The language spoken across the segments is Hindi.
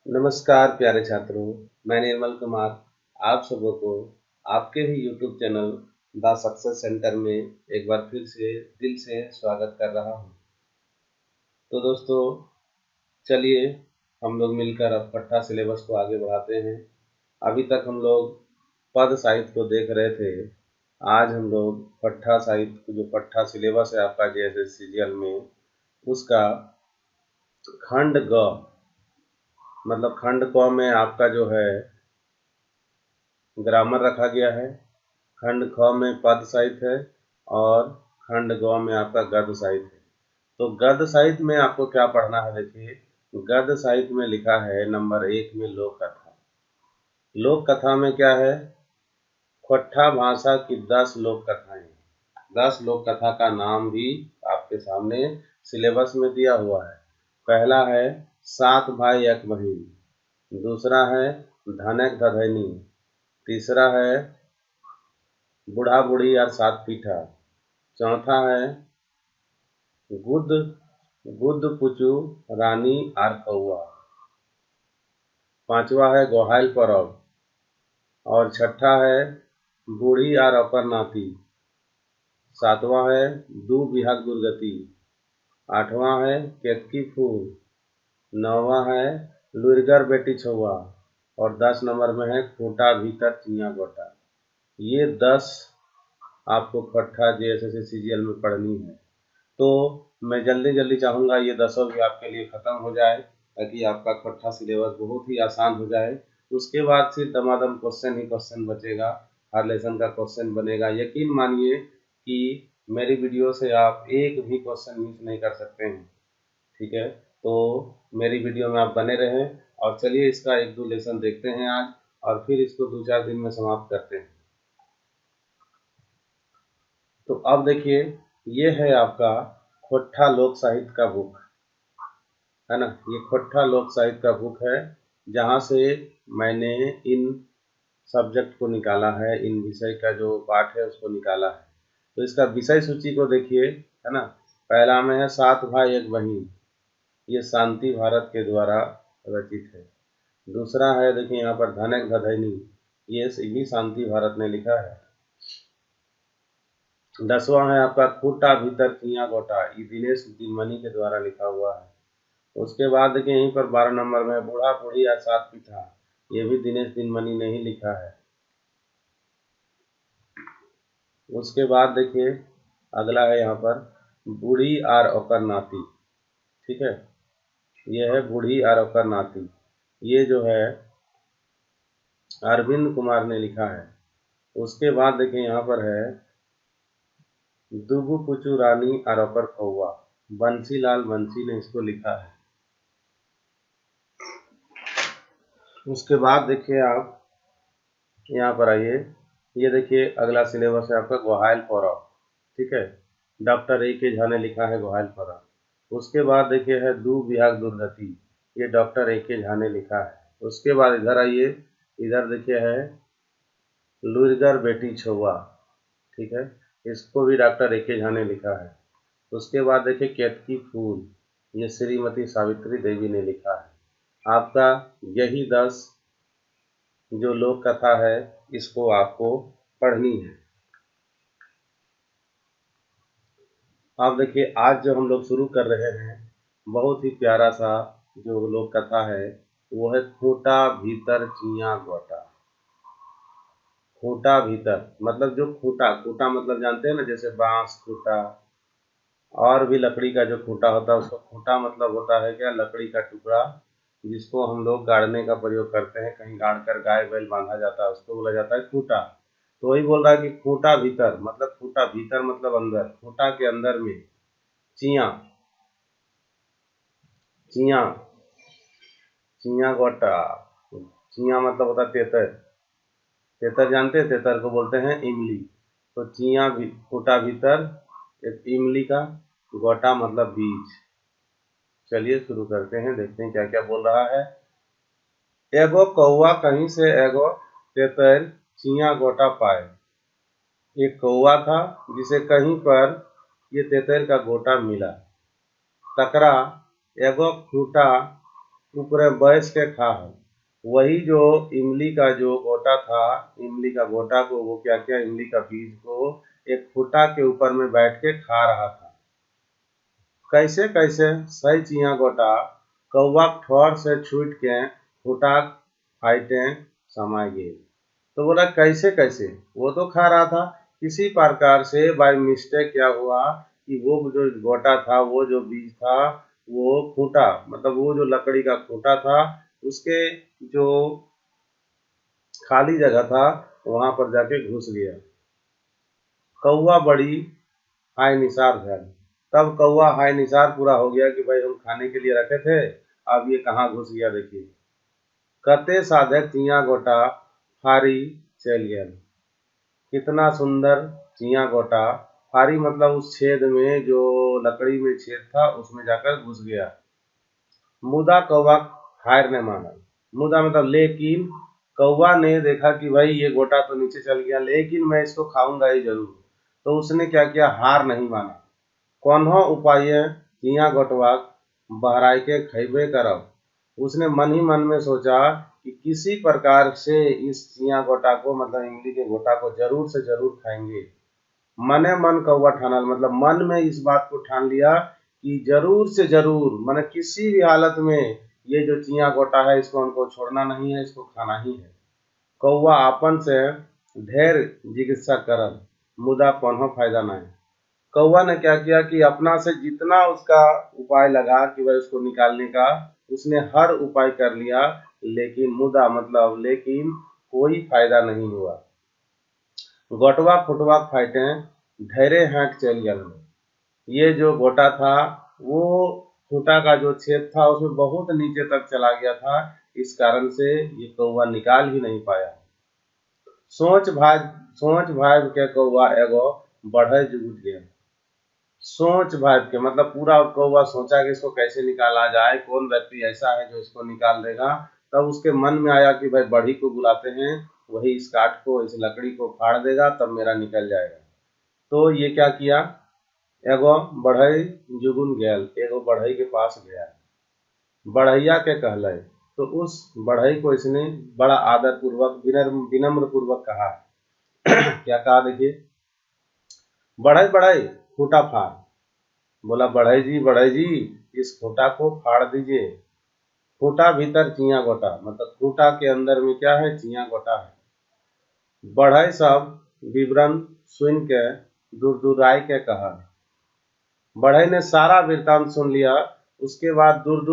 नमस्कार प्यारे छात्रों, मैं निर्मल कुमार आप सबों को आपके ही YouTube channel the success centre में एक बार फिर से दिल से स्वागत कर रहा हूं। तो दोस्तों चलिए हम लोग मिलकर अब पट्टा सिलेबस को आगे बढ़ाते हैं। अभी तक हम लोग पद साहित्य को देख रहे थे। आज हम लोग पट्टा साहित्य जो पट्टा सिलेबस है आपका JSS में उसका खंड ग मतलब खंड क में आपका जो है ग्रामर रखा गया है। खंड ख में पद साहित्य है और खंड ग में आपका गद्य साहित्य है। तो गद्य साहित्य में आपको क्या पढ़ना है, देखिए गद्य साहित्य में लिखा है नंबर 1 में लोक कथा। लोक कथा में क्या है, खोट्ठा भाषा की 10 लोक कथाएं। 10 लोक कथा का नाम भी आपके सामने सिलेबस में दिया हुआ है। पहला है 7 भाई एक बहिन, दूसरा है धनक धधैनी, तीसरा है बूढ़ा बूढ़ी और 7 पीठा, चौथा है गुद गुद पुचू रानी आर कौआ, पांचवा है गोहाइल परब और छठा है बूढ़ी आर ओकर नाती, सातवां है दू बिहाग दुर्गति, आठवां है केतकी फूल, नौवां है लुरगर बेटी छुआ और 10 नंबर में है खूंटा भीतर चिया गोटा। ये 10 आपको खट्ठा JSS में पढ़नी है। तो मैं जल्दी जल्दी चाहूँगा ये 10 भी आपके लिए ख़त्म हो जाए ताकि आपका खट्ठा सिलेबस बहुत ही आसान हो जाए। उसके बाद फिर दमादम क्वेश्चन ही क्वेश्चन बचेगा, हर लेसन का क्वेश्चन बनेगा। यकीन मानिए कि मेरी वीडियो से आप एक भी क्वेश्चन मिस नहीं कर सकते हैं। ठीक है, तो मेरी वीडियो में आप बने रहें और चलिए इसका 1-2 लेसन देखते हैं आज और फिर इसको 2-4 दिन में समाप्त करते हैं। तो अब देखिए ये है आपका खोट्ठा लोक साहित्य का बुक, है ना। ये खोट्ठा लोक साहित्य का बुक है जहाँ से मैंने इन सब्जेक्ट को निकाला है, इन विषय का जो पाठ है उसको निकाला है। तो इसका विषय सूची को देखिए, है ना। पहला में है 7 भाई एक बहिन, ये शांति भारत के द्वारा रचित है। दूसरा है देखिए यहाँ पर धनक धधैनी, ये भी शांति भारत ने लिखा है। 10वां है आपका खूंटा भीतर चिया गोटा, ये दिनेश दिनमणि के द्वारा लिखा हुआ है। उसके बाद देखिए यहीं पर 12 नंबर में बूढ़ा बूढ़ी या 7 पीठा, ये भी दिनेश दिनमणि ने ही लिखा है। उसके बाद देखिए अगला है यहाँ पर बूढ़ी आर ओकर नाती, ठीक है। ये है बूढ़ी आर ओकर नाती, ये जो है अरविंद कुमार ने लिखा है। उसके बाद देखिए यहाँ पर है दुगु पुचू रानी आर ओकर कौआ, बंसीलाल बंसी ने इसको लिखा है। उसके बाद देखिए आप यहाँ पर आइए, ये देखिए अगला सिलेबस है आपका गोहाइल परब, ठीक है। Doctor A.K. झा ने लिखा है गोहाइल परब। उसके बाद देखिए है दू बिहाग दुर्गति, ये डॉक्टर A.K. झा ने लिखा है। उसके बाद इधर आइए, इधर देखिए है लुरगर बेटी छुआ, ठीक है, इसको भी डॉक्टर A.K. झा ने लिखा है। उसके बाद देखिए केतकी फूल, ये श्रीमती सावित्री देवी ने लिखा है। आपका यही 10 जो लोक कथा है इसको आपको पढ़नी है। अब देखिए आज जो हम लोग शुरू कर रहे हैं बहुत ही प्यारा सा जो लोक कथा है वो है खूंटा भीतर चिया गोटा। खूंटा भीतर मतलब जो खूंटा, खूंटा मतलब जानते हैं ना, जैसे बांस खूंटा और भी लकड़ी का जो खूंटा होता है उसको खूंटा मतलब होता है क्या, लकड़ी का टुकड़ा जिसको हम लोग गाड़ने का प्रयोग करते हैं। कहीं गाड़ कर गाय बैल बांधा जाता है उसको बोला जाता है खूंटा। तो वही बोल रहा है कि खूंटा भीतर मतलब खूंटा भीतर मतलब अंदर, खूंटा के अंदर में चिया, चिया चिया गोटा। चिया मतलब होता है तेतर, तेतर जानते हैं, तेतर को बोलते हैं इमली। तो चिया भी खूंटा भीतर एक इमली का, गोटा मतलब बीज। चलिए शुरू करते हैं, देखते हैं क्या क्या बोल रहा है। एगो कौआ कहीं से एगो तेतर चिया गोटा पाए। एक कौआ था जिसे कहीं पर ये तेतर का गोटा मिला। तकरा एगो खूंटा ऊपरे बैस के खा है। वही जो इमली का जो गोटा था, इमली का गोटा को वो क्या किया, इमली का बीज को एक खूंटा के ऊपर में बैठ के खा रहा था। कैसे कैसे सही चिया गोटा कौवा ठोर से छूट के खूंटा फाइटे समाये गए। तो बोला कैसे कैसे, वो तो खा रहा था, किसी प्रकार से बाय मिस्टेक क्या हुआ कि वो जो गोटा था, वो जो बीज था, वो खूंटा मतलब वो जो लकड़ी का खूंटा था उसके जो खाली जगह था वहां पर जाके घुस गया। कौवा बड़ी हाय निसार है। तब कौवा हाय निसार पूरा हो गया कि भाई हम खाने के लिए रखे थे, अब ये कहाँ घुस गया देखिए। कते साधे चिया गोटा फारी चल गया। कितना सुंदर चिया गोटा, फारी मतलब उस छेद में जो लकड़ी में छेद था उसमें जाकर घुस गया। मुदा कौवा हार ने माना, मुदा मतलब लेकिन कौवा ने देखा कि भाई ये गोटा तो नीचे चल गया, लेकिन मैं इसको खाऊंगा ही जरूर। तो उसने क्या किया, हार नहीं माना। कौन्हो उपाय चिया गोटवा बहराई के खैबे करब। उसने मन ही मन में सोचा कि किसी प्रकार से इस चिया गोटा को मतलब इमली के गोटा को जरूर से जरूर खाएंगे। मने मन कौवा ठानल मतलब मन में इस बात को ठान लिया कि जरूर से जरूर मैंने किसी भी हालत में ये जो चिया गोटा है इसको हमको छोड़ना नहीं है, इसको खाना ही है। कौवा आपन से ढेर जिज्ञासा करल, मुदा कोनो फायदा नहीं। कौवा ने क्या किया कि अपना से जितना उसका उपाय लगा कि भाई उसको निकालने का, उसने हर उपाय कर लिया, लेकिन मुदा मतलब लेकिन कोई फायदा नहीं हुआ। गोटवा फुटवा फाइटे ढेरे हाथ चल गया। ये जो गोटा था वो खूंटा का जो छेद था उसमें बहुत नीचे तक चला गया था, इस कारण से ये कौवा निकाल ही नहीं पाया। सोच भाई के कौवा एगो बढ़े जुट गया। सोच भाई के मतलब पूरा कौवा सोचा कि इसको कैसे निकाला जाए, कौन व्यक्ति ऐसा है जो इसको निकाल देगा। तब उसके मन में आया कि भाई बढ़ी को बुलाते हैं, वही इस काठ को इस लकड़ी को फाड़ देगा तब मेरा निकल जाएगा। तो ये क्या किया, एगो बढ़ई जुगुन गैल, एगो बढ़ई के पास गया, बढ़ैया के कहले। तो उस बढ़ई को इसने बड़ा आदर पूर्वक विनम्र पूर्वक कहा। क्या कहा देखिए, बढ़ई बढ़ई खूंटा फाड़। बोला बढ़ई जी इस खूंटा को फाड़ दीजिए। खूंटा भीतर चिया गोटा मतलब खूंटा के अंदर में क्या है, चिया गोटा है। बढ़ई सब विवरण सुन के दुरदुराई के कहा। बढ़ई ने सारा वृतांत सुन लिया, उसके बाद दूर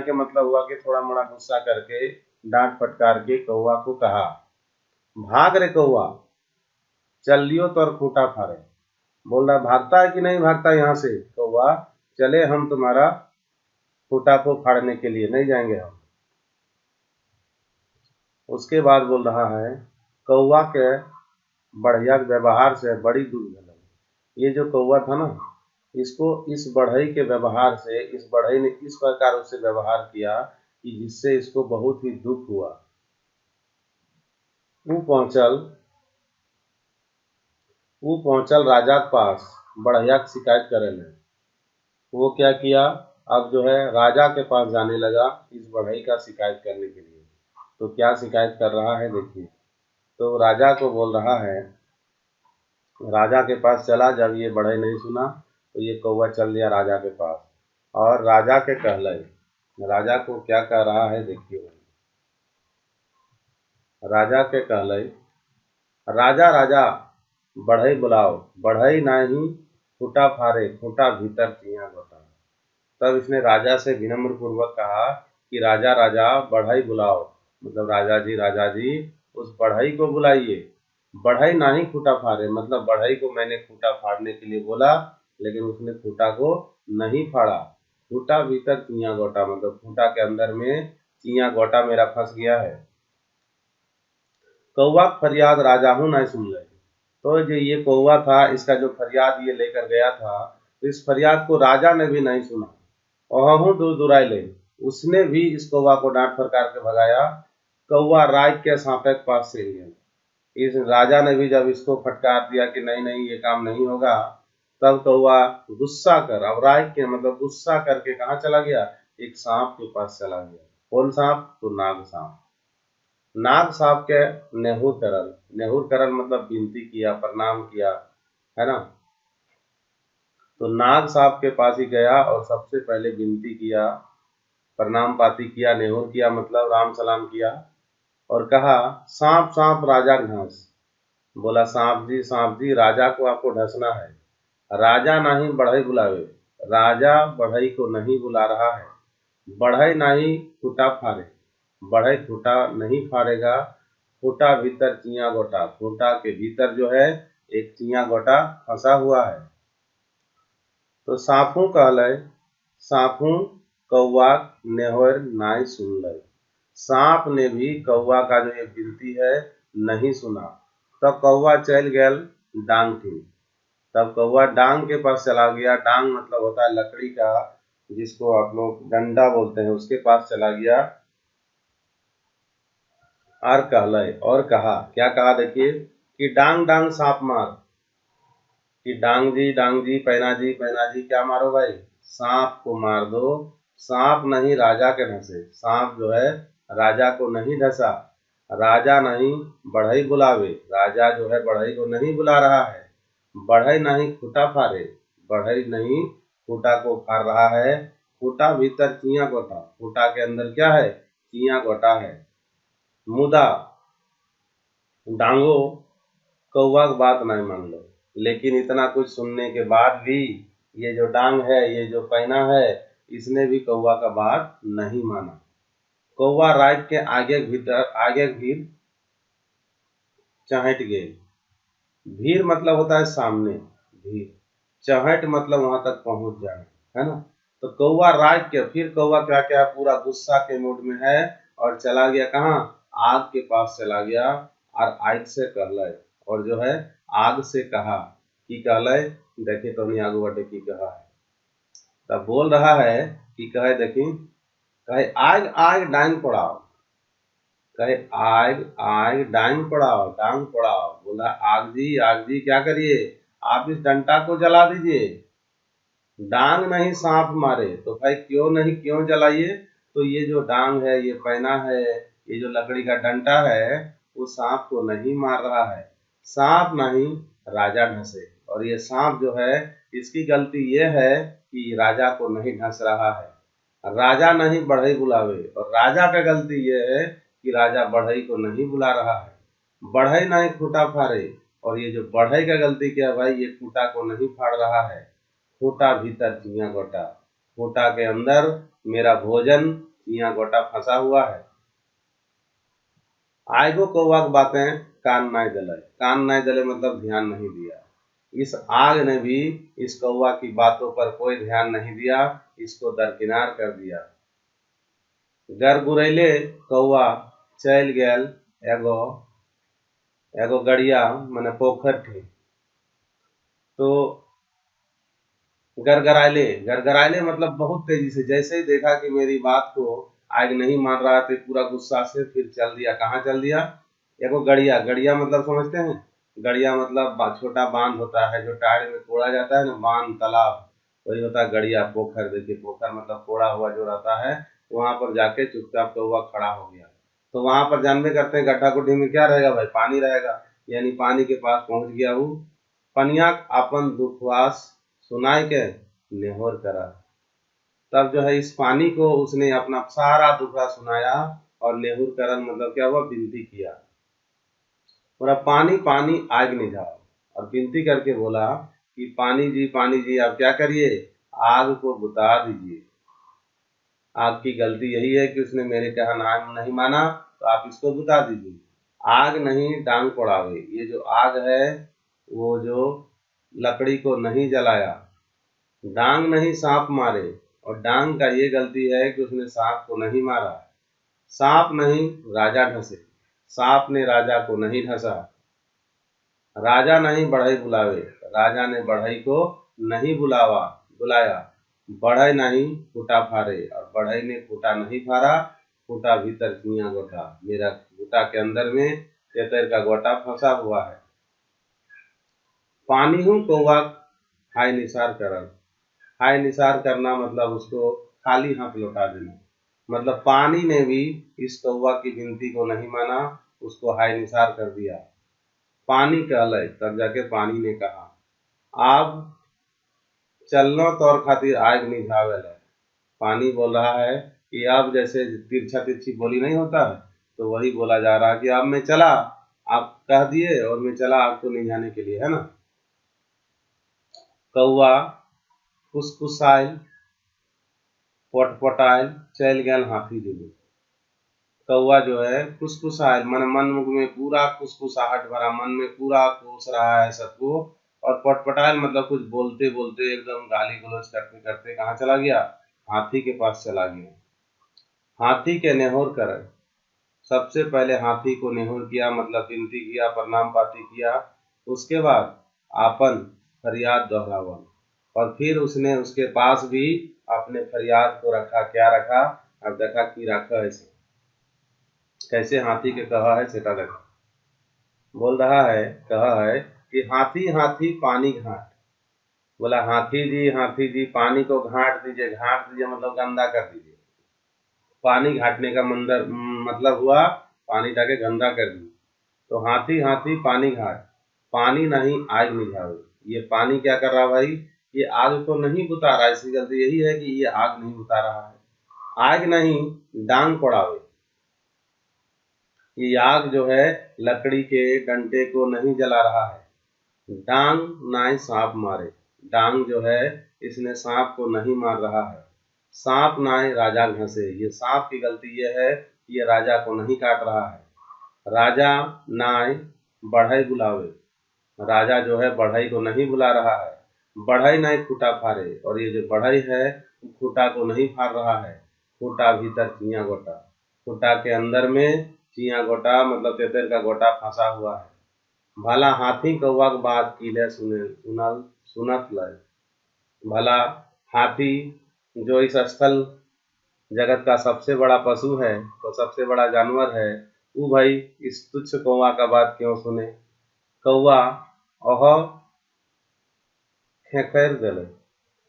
के मतलब हुआ कि थोड़ा मोड़ा गुस्सा करके डांट फटकार के कौवा को कहा, भाग रे कौवा, चल लियो तो और खूंटा फाड़े। बोल रहा भागता है कि नहीं भागता यहाँ से कौवा, चले हम तुम्हारा खूंटा को फाड़ने के लिए, नहीं जाएंगे हम। उसके बाद बोल रहा है, कौवा के बढ़िया व्यवहार से बड़ी दुख भलाई। ये जो कौवा था ना, इसको इस बढ़ई के व्यवहार से, इस बढ़ई ने इस प्रकार उससे व्यवहार किया कि जिससे इसको बहुत ही दुख हुआ। वो पहुंचल राजा के पास बढ़िया की शिकायत करे ले। वो क्या किया, अब जो है राजा के पास जाने लगा इस बढ़ई का शिकायत करने के लिए। तो क्या शिकायत कर रहा है देखिए। तो राजा को बोल रहा है, राजा के पास चला, जब ये बढ़ई नहीं सुना तो ये कौवा चल दिया राजा के पास और राजा के कहले। राजा को क्या कह रहा है देखिए। राजा के कहले, राजा राजा बढ़ई बुलाओ, बढ़ई नाही खूंटा फारे, खूंटा भीतर चिया गोटा। तब इसने राजा से विनम्र पूर्वक कहा कि राजा राजा बढ़ई बुलाओ, मतलब राजा जी उस बढ़ई को बुलाइए। बढ़ई नहीं खूंटा फाड़े मतलब बढ़ई को मैंने खूंटा फाड़ने के लिए बोला, लेकिन उसने खूंटा को नहीं फाड़ा। खूंटा भीतर चिया गोटा मतलब खूंटा के अंदर में चिया गोटा मेरा फंस गया है। कौवा फरियाद राजा हूँ नहीं सुन ले। तो जो ये कौवा था इसका जो फरियाद ये लेकर गया था, तो इस फरियाद को राजा ने भी नहीं सुना। अहू दूर दुराई ले, उसने भी इस कौवा को डांट फटकार के भगाया। कौवा राय के सांपे के पास से गया। इस राजा ने भी जब इसको फटकार दिया कि नहीं नहीं ये काम नहीं होगा, तब कौवा गुस्सा कर, अब राय के मतलब गुस्सा करके कहाँ चला गया, एक सांप के पास चला गया। कौन सांप? तो नाग सांप। नाग सांप के नेहुर करल, नेहुर करल मतलब विनती किया, प्रणाम किया, है ना। तो नाग सांप के पास ही गया और सबसे पहले विनती किया, प्रणाम पाती किया, नेहुर किया मतलब राम सलाम किया और कहा सांप सांप राजा घास। बोला सांप जी राजा को आपको ढसना है। राजा नहीं बढ़ई बुलावे, राजा बढ़ई को नहीं बुला रहा है। बढ़ई नहीं खूटा फाड़े, बढ़ई खूटा नहीं फाड़ेगा। खूटा भीतर चिया गोटा, खूटा के भीतर जो है एक चिया गोटा फंसा हुआ है। तो साफू कहलय, साफू कौआ नेहोर नाई सुनलय। सांप ने भी कौआ का जो ये विनती है नहीं सुना। तब कौआ चल गया डांग के, तब कौआ डांग के पास चला गया। डांग मतलब होता है लकड़ी का, जिसको आप लोग डंडा बोलते हैं, उसके पास चला गया और कहलय, और कहा, क्या कहा देखिए, कि डांग डांग सांप मार, कि डांग जी पैना जी क्या मारो भाई, सांप को मार दो। सांप नहीं राजा के ढसे, सांप जो है राजा को नहीं ढसा। राजा नहीं बढ़ई बुलावे, राजा जो है बढ़ई को नहीं बुला रहा है। बढ़ई नहीं खूटा फाड़े, बढ़ई नहीं खूटा को फाड़ रहा है। खूटा भीतर चिया गोटा, खूटा के अंदर क्या है? चिया गोटा है। मुदा डांगो कौआ की बात नहीं मान लो, लेकिन इतना कुछ सुनने के बाद भी ये जो डांग है, ये जो पैना है, इसने भी कौआ का बात नहीं माना। कौआ रात के आगे भीतर आगे भीड़ चहट गए। भीड़ मतलब होता है सामने, भीड़, चहट मतलब वहां तक पहुंच जाना, है ना। तो कौआ रात के, फिर कौआ क्या क्या पूरा गुस्सा के मूड में है और चला गया कहाँ? आग के पास चला गया और आग से कहलय, और जो है आग से कहा कि कहलय, देखे तो नहीं आगू बढ़े की कहा है। तब बोल रहा है कि कहे देखी, कहे आग आग डांग पड़ाओ, कहे आग आग डांग पड़ाओ, डांग पड़ाओ। बोला आग जी क्या करिए, आप इस डंडा को जला दीजिए। डांग नहीं सांप मारे, तो भाई क्यों नहीं, क्यों जलाइए? तो ये जो डांग है, ये पैना है, ये जो लकड़ी का डंडा है, वो सांप को नहीं मार रहा है। सांप नहीं राजा ढसे, और ये सांप जो है, इसकी गलती ये है कि राजा को नहीं ढस रहा है। राजा नहीं बढ़ई बुलावे, और राजा का गलती ये है कि राजा बढ़ई को नहीं बुला रहा है। बढ़ई नहीं खूटा फाड़े, और ये जो बढ़ई का गलती क्या है भाई, ये खूटा को नहीं फाड़ रहा है। खूटा भीतर चिया गोटा, खूटा के अंदर मेरा भोजन चिया गोटा फंसा हुआ है। आगो कौआ की बातें कान नहीं दले, कान नहीं दले मतलब ध्यान नहीं दिया। इस आग ने भी इस कौआ की बातों पर कोई ध्यान नहीं दिया, इसको दरकिनार कर दिया। गरगुरैले कौआ चल गया एगो एगो गड़िया मने पोखर थे। तो गरगराइले मतलब बहुत तेजी से, जैसे ही देखा कि मेरी बात को आग नहीं मान रहा, तो पूरा गुस्सा से फिर चल दिया। कहाँ चल दिया? एगो गड़िया, गड़िया मतलब समझते हैं? गड़िया मतलब छोटा बांध होता है जो टायर में कोड़ा जाता है ना, बांध तालाब, वही होता है गड़िया। पोखर देखिए, पोखर मतलब कोड़ा हुआ जो रहता है, वहां पर जाके चुपचाप कौआ खड़ा हो गया। तो वहां पर जानबे करते हैं गड्ढा गुड्ढी में क्या रहेगा भाई, पानी रहेगा, यानी पानी के पास पहुंच गया वो। पनिया अपन दुखवास सुनाई के नेहोर करा। तब जो है इस पानी को उसने अपना सारा दुखड़ा सुनाया, और नेहुर करन मतलब क्या हुआ, विनती किया। बोला पानी पानी आग निझाओ, और विनती करके बोला कि पानी जी आप क्या करिए, आग को बुता दीजिए। आपकी गलती यही है कि उसने मेरे कहा नाम नहीं माना, तो आप इसको बुता दीजिए। आग नहीं डांग पड़ावे, ये जो आग है वो जो लकड़ी को नहीं जलाया। डांग नहीं सांप मारे, और डांग का ये गलती है कि उसने सांप को नहीं मारा। सांप नहीं राजा ढसे, सांप ने राजा को नहीं ढसा। राजा नहीं बढ़ई बुलावे, राजा ने बढ़ई को नहीं बुलाया। बढ़ई नहीं फूटा फाड़े, और बढ़ई ने फूटा नहीं फाड़ा। फूटा भीतर चिया गोटा, मेरा फूटा के अंदर में तेतर का गोटा फंसा हुआ है। पानी हूँ कौआ हाय निसार करल, हाय निसार करना मतलब उसको खाली हाथ लौटा देना। मतलब पानी ने भी इस कौवा की विनती को नहीं माना, उसको हाय निसार कर दिया। पानी कहले तब जाके पानी ने कहा अब चलनो तौर खातिर आग निझावे ले। पानी बोल रहा है कि अब जैसे तिरछा तिरछी बोली नहीं होता है, तो वही बोला जा रहा है कि अब मैं चला, आप कह दिए और मैं चला आपको निझाने के लिए, है ना। कौआ फुसफुसाइल पटपटाइल चल गया हाथी जुलूस। कौआ जो है फुसफुसाइल मन मुख में पूरा फुसफुसाहट भरा, मन में पूरा कोस रहा है सबको, और पटपटाइल मतलब कुछ बोलते बोलते एकदम गाली गलौज करते करते कहाँ चला गया, हाथी के पास चला गया। हाथी के नेहोर कर, सबसे पहले हाथी को नेहोर किया, मतलब विनती किया, प्रणाम पाती किया। उसके बाद आपन फरियाद दोहरावा, और फिर उसने उसके पास भी अपने फरियाद को रखा। क्या रखा, अब देखा कि रखा है कैसे हाथी के कहा है सेटा देखा। बोल रहा है, कहा है कि हाथी हाथी पानी घाट। बोला हाथी जी पानी को घाट दीजिए। घाट दीजिए मतलब गंदा कर दीजिए। पानी घाटने का मतलब हुआ पानी जाके गंदा कर दी। तो हाथी हाथी पानी घाट, पानी नहीं आग निझावे। ये पानी क्या कर रहा भाई, ये आग को नहीं बुता रहा। इसकी गलती यही है कि ये आग नहीं बुता रहा है। आग नहीं डांग पड़ावे, ये आग जो है लकड़ी के डंटे को नहीं जला रहा है। डांग नाई सांप मारे, डांग जो है इसने सांप को नहीं मार रहा है। सांप नाई राजा घसे, ये सांप की गलती ये है कि ये राजा को नहीं काट रहा है। राजा नाई बढ़ई बुलावे, राजा जो है बढ़ई को नहीं बुला रहा है। बढ़ई नहीं खूटा फारे, और ये जो बढ़ई है खूटा को नहीं फाड़ रहा है। खूटा भीतर चिया गोटा, खूटा के अंदर में चिया गोटा मतलब तेतर का गोटा फंसा हुआ है। भला हाथी कौवा के बात कीले सुनत लय। भला हाथी जो इस स्थल जगत का सबसे बड़ा पशु है, तो सबसे बड़ा जानवर है, वो भाई इस तुच्छ कौवा का बात क्यों सुने। कौवा ओह खेखर गले,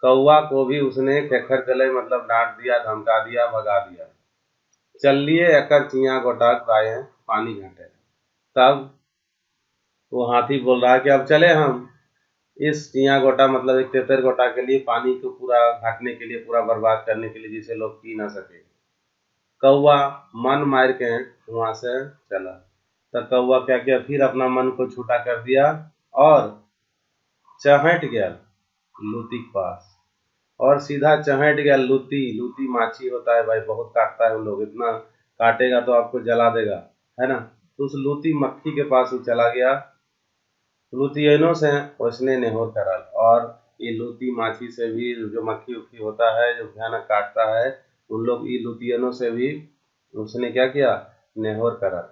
कौवा को भी उसने खेखर गले मतलब डांट दिया, धमका दिया, भगा दिया। चलिए एकर चिया गोटा पाए पानी घाटे। तब वो हाथी बोल रहा है कि अब चले हम इस चिया गोटा मतलब एक तेतर गोटा के लिए पानी को पूरा घाटने के लिए, पूरा बर्बाद करने के लिए, जिसे लोग पी ना सके। कौवा मन मार के वहां से चला। तो कौवा क्या किया, फिर अपना मन को छूटा कर दिया और चहट गया लूती के पास, और सीधा चहट गया लूती। लूती माछी होता है भाई, बहुत काटता है उन लोग, इतना काटेगा तो आपको जला देगा, है ना। तो उस लूती मक्खी के पास वो चला गया। लुतियनों से उसने नेहोर करल, और ये लूती माछी से भी, जो मक्खी उक्खी होता है जो भयानक काटता है, उन लोग ये लुतियनों से भी उसने क्या किया, नेहोर करल।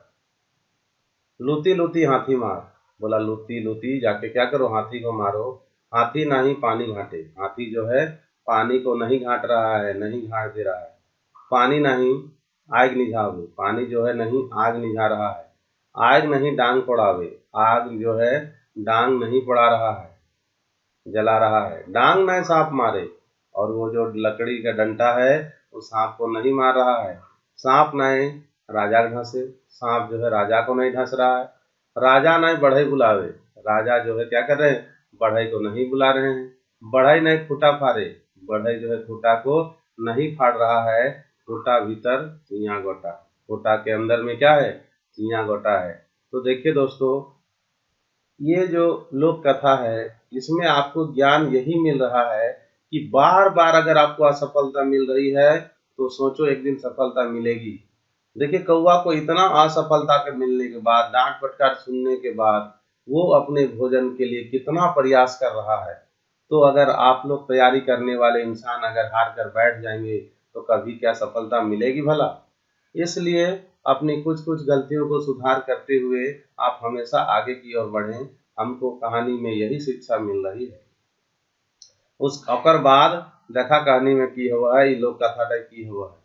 लूती लूती हाथी मार, बोला लूती लूती जाके क्या करो, हाथी को मारो। हाथी नहीं पानी घाटे, हाथी जो है पानी को नहीं घाट रहा है, नहीं घाट दे रहा है। पानी नहीं आग निझावे, पानी जो है नहीं आग निझा रहा है। आग नहीं डांग पड़ावे, आग जो है डांग नहीं पड़ा रहा है, जला रहा है। डांग नहीं सांप मारे, और वो जो लकड़ी का डंटा है वो सांप को नहीं मार रहा है। सांप नहीं राजा घसे, सांप जो है राजा को नहीं ढस रहा है। राजा नहीं बढ़ई बुलावे, राजा जो है क्या कर रहे हैं, बढ़ई को नहीं बुला रहे हैं। बढ़ई नहीं खूटा फाड़े, बढ़ई जो है खूटा को नहीं फाड़ रहा है। खूटा भीतर चिया गोटा, खूटा के अंदर में क्या है, चिया गोटा है। तो देखिए दोस्तों, ये जो लोक कथा है इसमें आपको ज्ञान यही मिल रहा है कि बार बार अगर आपको असफलता मिल रही है तो सोचो एक दिन सफलता मिलेगी। देखिए कौवा को इतना असफलता के मिलने के बाद, डांट फटकार सुनने के बाद, वो अपने भोजन के लिए कितना प्रयास कर रहा है। तो अगर आप लोग तैयारी करने वाले इंसान अगर हार कर बैठ जाएंगे तो कभी क्या सफलता मिलेगी भला। इसलिए अपनी कुछ कुछ गलतियों को सुधार करते हुए आप हमेशा आगे की ओर बढ़ें। हमको कहानी में यही शिक्षा मिल रही है। उस ओकर बाद देखा कहानी में की हुआ है, लोक कथा की हुआ है।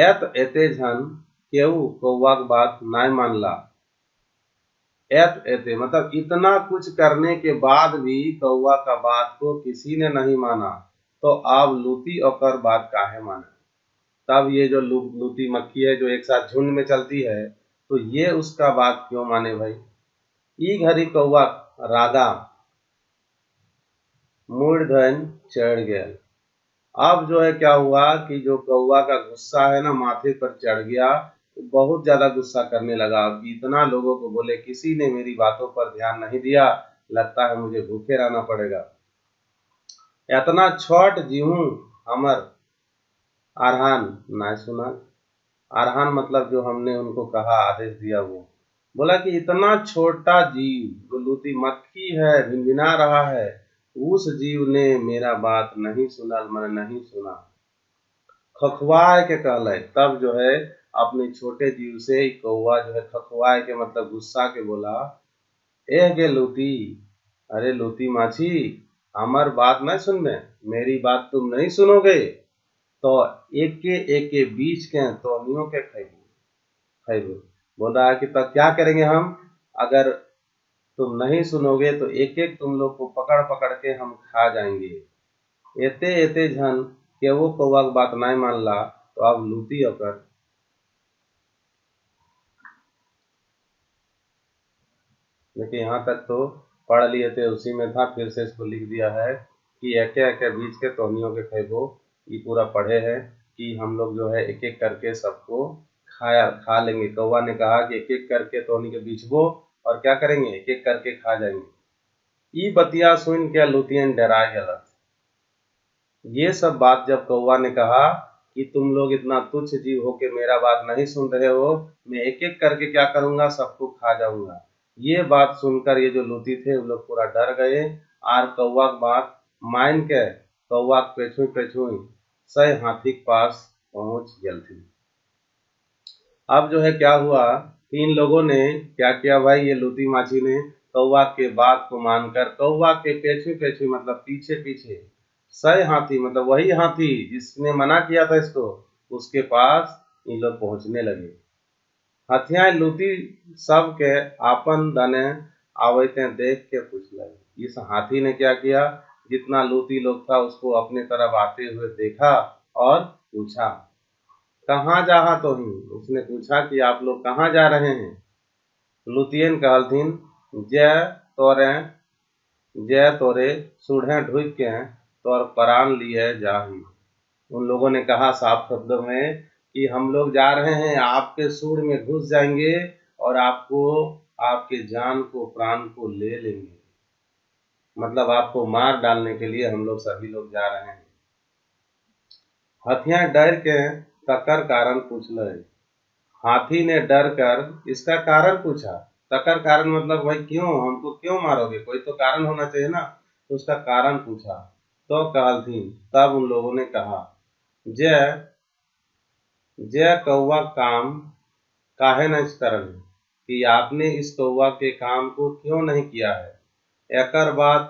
एत एते झन केहू कौवा के बात नाय मानला। एत एते मतलब इतना कुछ करने के बाद भी कौवा का बात को किसी ने नहीं माना। तो अब लूती ओकर बात काहे माने। तब ये जो लूती मक्खी है जो एक साथ झुंड में चलती है, तो ये उसका बात क्यों माने भाई। ई घड़ी कौआ रागा मूर्धन चढ़ गया। अब जो है क्या हुआ कि जो कौवा का गुस्सा है ना माथे पर चढ़ गया, बहुत ज्यादा गुस्सा करने लगा कि इतना लोगों को बोले, किसी ने मेरी बातों पर ध्यान नहीं दिया, लगता है मुझे भूखे रहना पड़ेगा। इतना छोट जीहूं हमर आरहान ना सुना। आरहान मतलब जो हमने उनको कहा, आदेश दिया, वो बोला कि इतना छोटा जीव जो लूती मक्खी है, भिनभिना रहा है, उस जीव ने मेरा बात नहीं सुना, मैंने नहीं सुना। खखवाए के कहले, तब जो है अपने छोटे जीव से कौवा जो है खखवाए के मतलब गुस्सा के बोला, एह गे लूती, अरे लूती माछी, हमार बात नहीं सुनबे, मेरी बात तुम नहीं सुनोगे तो एक के बीच के तोहनियों के खैबू। बोल रहा है कि तब क्या करेंगे हम, अगर तुम नहीं सुनोगे तो एक एक तुम लोग को पकड़ पकड़ के हम खा जाएंगे। एते एते झन के वो कौवा की बात नहीं मानला, तो अब लूटी ओकर। देखिए यहाँ तक तो पढ़ लिए थे, उसी में था, फिर से इसको लिख दिया है कि एके एके बीच के तोहनियों के खैबो। ये पूरा पढ़े है कि हम लोग जो है एक एक करके सबको खा लेंगे। कौवा ने कहा कि एक एक करके तोहनी के बीचबो और क्या करेंगे, एक एक करके खा जाएंगे। ई बतिया सुन के लुतियन डराए गलत। ये सब बात जब कौवा ने कहा कि तुम लोग इतना तुच्छ जीव हो के मेरा बात नहीं सुन रहे हो, मैं एक एक करके क्या करूंगा, सबको खा जाऊंगा। ये बात सुनकर ये जो लूती थे वो लोग पूरा डर गए और कौवा की बात मान के कौवा पेछुई पेछुई सही हाथी के पास पहुंच गई थी। अब जो है क्या हुआ कि इन लोगों ने क्या किया भाई, ये लूती माछी ने कौवा के बात को मानकर कौवा के पेछुई पेछुई मतलब पीछे पीछे सही हाथी मतलब वही हाथी जिसने मना किया था इसको, उसके पास इन लोग पहुंचने लगे। हथिया लूटी सब के आपन दने आवते देख के पूछल। इस हाथी ने क्या किया, जितना लूटी लोग था उसको अपने तरफ आते हुए देखा और पूछा, कहाँ जा तो ही। उसने पूछा कि आप लोग कहाँ जा रहे हैं। लुतियन कहलथिन, जय तोरे जय तोरे सूढ़े ढुक के तोर प्राण लिए जाही। उन लोगों ने कहा साफ शब्दों में कि हम लोग जा रहे हैं, आपके सूढ़ में घुस जाएंगे और आपको आपके जान को प्राण को ले लेंगे। मतलब आपको मार डालने के लिए हम लोग सभी लोग जा रहे हैं। हथिया डर के तकर कारण पूछल। हाथी ने डर कर इसका कारण पूछा। तकर कारण मतलब भाई क्यों, हमको क्यों मारोगे, कोई तो कारण होना चाहिए ना, तो उसका कारण पूछा। तो कहलथिन, तब उन लोगों ने कहा, जय जय कौवा काम काहे न करल है, कि आपने इस कौवा के काम को क्यों नहीं किया है। एकर बात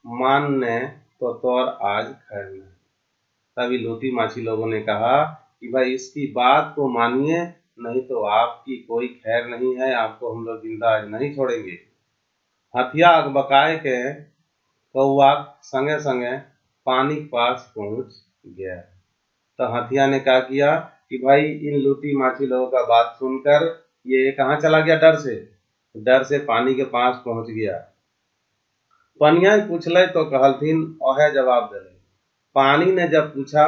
मानने तो तौर आज खैर नहीं। तभी लूटी माछी लोगों ने कहा कि भाई इसकी बात को मानिए, नहीं तो आपकी कोई खैर नहीं है, आपको हम लोग जिंदा आज नहीं छोड़ेंगे। हथिया अगबकाए के कौवा संगे संगे पानी के पास पहुंच गया। तो हथिया ने क्या किया कि भाई इन लूटी माछी लोगों का बात सुनकर ये कहाँ चला गया, डर से पानी के पास पहुंच गया। पनिया पूछले तो कहलथिन ओहे जवाब दिले। पानी ने जब पूछा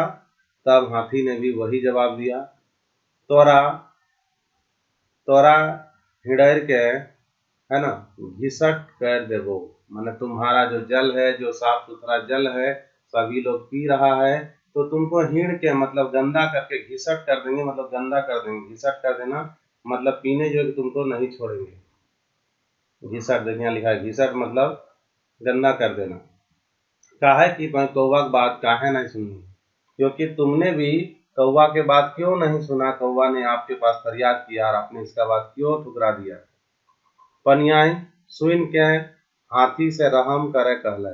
तब हाथी ने भी वही जवाब दिया, तोरा तोरा हिड़र के है ना घिसट कर देबो। माने तुम्हारा जो जल है, जो साफ सुथरा जल है, सभी लोग पी रहा है, तो तुमको हिड़ के मतलब गंदा करके घिसट कर देंगे, मतलब गंदा कर देंगे। घिसट कर देना मतलब पीने जो तुमको नहीं छोड़ेंगे। घिसट देखिए लिखा है, घिसट मतलब गंदा कर देना। काहे कि कौवा की बात काहे नहीं सुनी, क्योंकि तुमने भी कौवा के बात क्यों नहीं सुना। कौवा ने आपके पास फरियाद किया और आपने इसका बात क्यों ठुकरा दिया। पनियाई सुन के हाथी से रहम करे कहले।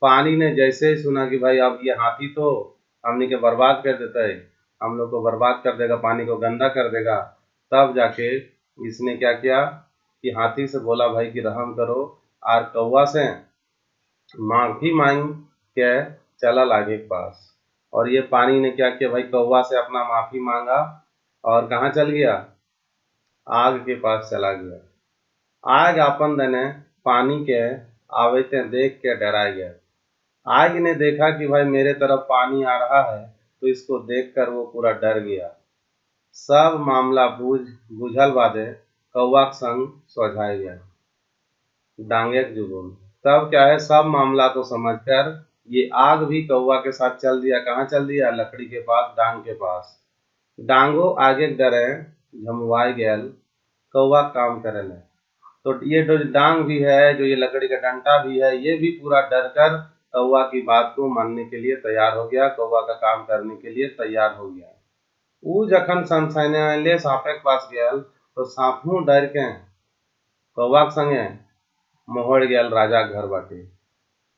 पानी ने जैसे ही सुना कि भाई अब ये हाथी तो हमने के बर्बाद कर देता है, हम लोग को बर्बाद कर देगा, पानी को गंदा कर देगा, तब जाके इसने क्या किया कि हाथी से बोला भाई कि रहम करो, और कौवा से माफी मांग के चलल आगे के पास। और ये पानी ने क्या किया भाई, कौवा से अपना माफी मांगा और कहाँ चल गया, आग के पास चला गया। आग अपन दने पानी के आवेते देख के डरा गया। आग ने देखा कि भाई मेरे तरफ पानी आ रहा है, तो इसको देखकर वो पूरा डर गया। सब मामला बुझल बादे कौवा के संग सोझाए गया डांगे के जुगुन। तब क्या है, सब मामला को समझकर ये आग भी कौवा के साथ चल दिया। कहाँ चल दिया, लकड़ी के पास, डांग के पास। डांगो आगे डरे झमुआई गयल, कौवा काम करे ले। तो ये जो डांग भी है, जो ये लकड़ी का डंटा भी है, ये भी पूरा डर कर कौवा की बात को मानने के लिए तैयार हो गया, कौवा का काम करने के लिए तैयार हो गया। ऊ जखन सनसैने सांपे के पास गयल, तो सांपू डर के कौवा के संगे मोहड़ गयल राजा घर बाटे।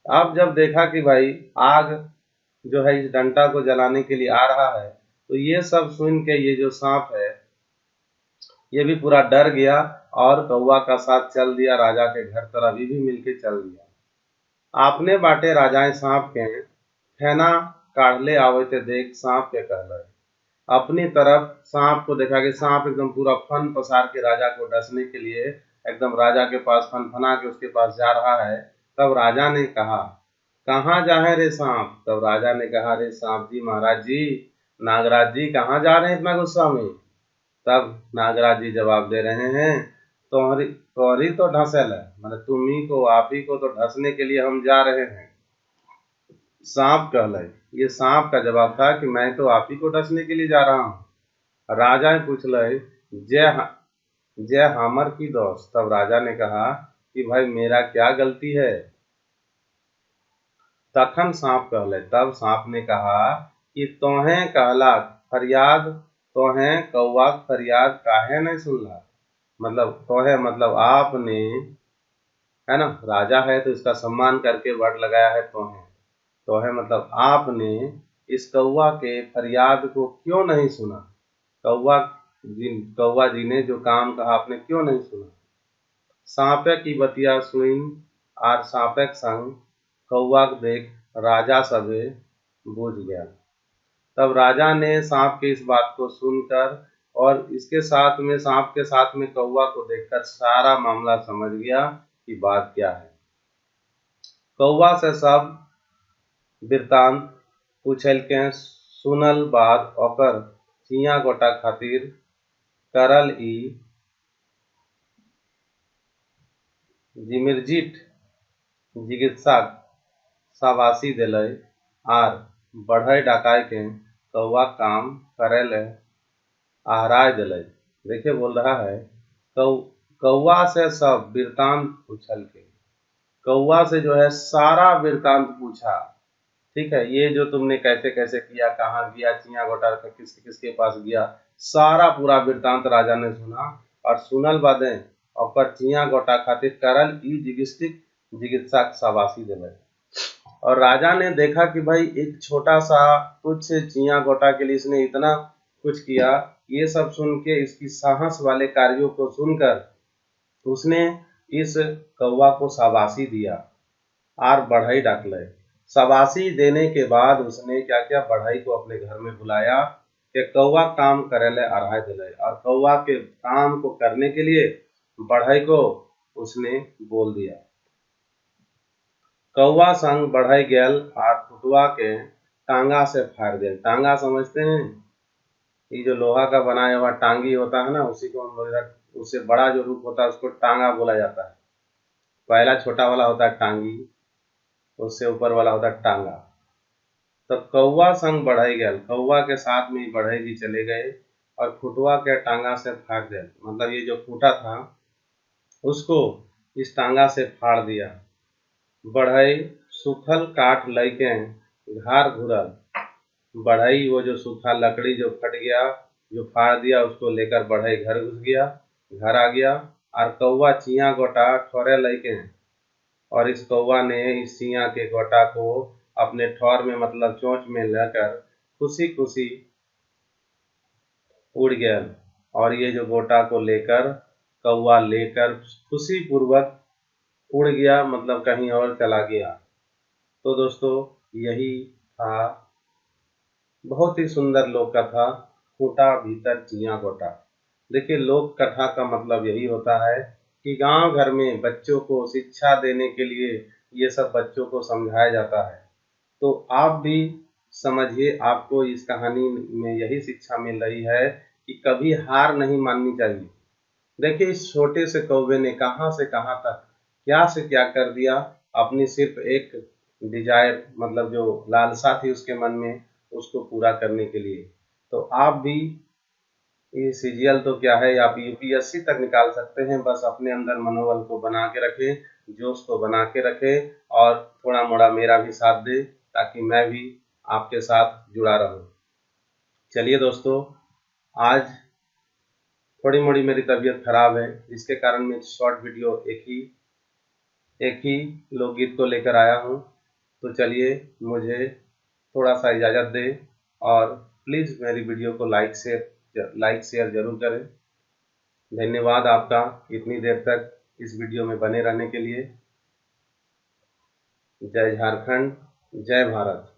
अब जब देखा कि भाई आग जो है इस डंटा को जलाने के लिए आ रहा है, तो ये सब सुन के ये जो सांप है ये भी पूरा डर गया और कौवा का साथ चल दिया राजा के घर तरफ, ये भी मिलके चल दिया। आपने बाटे राजाएं सांप के फेना काढ़ले आवते देख सांप के कहल, अपनी तरफ सांप को देखा कि सांप एकदम पूरा फन पसार के राजा को डसने के लिए एकदम राजा के पास फनफना के उसके पास जा रहा है। तब राजा ने कहा, कहाँ जाए रे सांप। तब राजा ने कहा, रे सांप जी, महाराज जी, नागराज जी कहाँ जा रहे हैं इतना गुस्सा में। तब नागराज जी जवाब दे रहे हैं, तोहरी तो ढसेल है, मतलब तुम्ही को, आप ही को तो ढसने के लिए हम जा रहे हैं। सांप कहले, ये सांप का जवाब था कि मैं तो आप ही को डसने के लिए जा रहा हूँ। राजा पूछले, जय हमर की दोस्त। तब राजा ने कहा कि भाई मेरा क्या गलती है। तखन सांप कहले, तब सांप ने कहा कि तोहें कहला फरियाद, तोहें कौवा फरियाद काहे नहीं सुनला। मतलब तोहें मतलब आपने, है ना, राजा है तो इसका सम्मान करके वर्ड लगाया है तोहें। तोहें मतलब आपने इस कौवा के फरियाद को क्यों नहीं सुना। कौवा जी ने जो काम कहा आपने क्यों नहीं सुना। सांपे की बतिया सुन आर सांपे संग कौवा देख राजा सबे बूझ गया। तब राजा ने सांप की इस बात को सुनकर और इसके साथ में सांप के साथ में कौवा को देखकर सारा मामला समझ गया कि बात क्या है। कौवा से सब वृत्तांत पूछलके, सुनल बाद ओकर चिया गोटा खातिर करल ई जिमिरजिट चिकित्सा शाबाशी दिले आर बढ़ई डकाय के कौवा काम करे ले आहराय दिले। देखिए बोल रहा है, कौवा से सब वृत्तांत पूछल के, कौवा से जो है सारा वृत्तांत पूछा। ठीक है, ये जो तुमने कैसे कैसे किया, कहाँ गया, चिया गोटा किसके किसके पास गया, सारा पूरा वृत्तांत राजा ने सुना। और सुनल बादे और चिया गोटा खातिर करल ई चिकित्सा शाबाशी दिले। और राजा ने देखा कि भाई एक छोटा सा कुछ चिया गोटा के लिए इसने इतना कुछ किया। ये सब सुन के इसकी साहस वाले कार्यों को सुनकर उसने इस कौवा को शाबाशी दिया और बढ़ई डाकले। शाबाशी देने के बाद उसने क्या किया, बढ़ई को अपने घर में बुलाया कि कौवा काम करे ले अढ़ाई दिले। और कौवा के काम को करने के लिए बढ़ई को उसने बोल दिया। कौवा संग बढ़ई गयल और फुटवा के टांगा से फाड़ दिया। टांगा समझते हैं, ये जो लोहा का बनाया हुआ टांगी होता है ना, उसी को हम लोग, उससे बड़ा जो रूप होता है उसको टांगा बोला जाता है। पहला छोटा वाला होता है टांगी, उससे ऊपर वाला होता है टांगा। तो कौवा संग बढ़ई गयल, कौवा के साथ में बढ़ई भी चले गए और खुटवा के टांगा से फाड़ दिया। मतलब ये जो खूंटा था उसको इस टांगा से फाड़ दिया। बढ़ई सूखल काठ लैके घर घुरल। बढ़ई वो जो सूखा लकड़ी जो फट गया, जो फाड़ दिया, उसको लेकर बढ़ई घर घुस गया, घर आ गया। और कौवा चिया गोटा ठोरे लैके, और इस कौवा ने इस चिया के गोटा को अपने ठौर में मतलब चोंच में लेकर खुशी खुशी उड़ गया। और ये जो गोटा को लेकर कौवा लेकर खुशी पूर्वक उड़ गया, मतलब कहीं और चला गया। तो दोस्तों यही था। बहुत ही सुंदर लोक कथा, खूंटा भीतर चियां गोटा। देखिए, लोक कथा का मतलब यही होता है कि गांव घर में बच्चों को शिक्षा देने के लिए ये सब बच्चों को समझाया जाता है। तो आप भी समझिए, आपको इस कहानी में यही शिक्षा मिल रही है कि कभी हार नहीं माननी चाहिए। देखिए, इस छोटे से कौवे ने कहाँ से कहाँ तक, क्या से क्या कर दिया, अपनी सिर्फ एक डिजायर, मतलब जो लालसा थी उसके मन में, उसको पूरा करने के लिए। तो आप भी ये सीजीएल तो क्या है, आप यूपीएससी तक निकाल सकते हैं। बस अपने अंदर मनोबल को बना के रखें, जोश को बना के रखें, और थोड़ा मोड़ा मेरा भी साथ दे, ताकि मैं भी आपके साथ जुड़ा रहूं। चलिए दोस्तों, आज थोड़ी मोड़ी मेरी तबीयत खराब है, जिसके कारण मैं शॉर्ट वीडियो एक ही लोकगीत को लेकर आया हूँ। तो चलिए, मुझे थोड़ा सा इजाज़त दें, और प्लीज़ मेरी वीडियो को लाइक शेयर ज़रूर करें। धन्यवाद आपका इतनी देर तक इस वीडियो में बने रहने के लिए। जय झारखंड, जय भारत।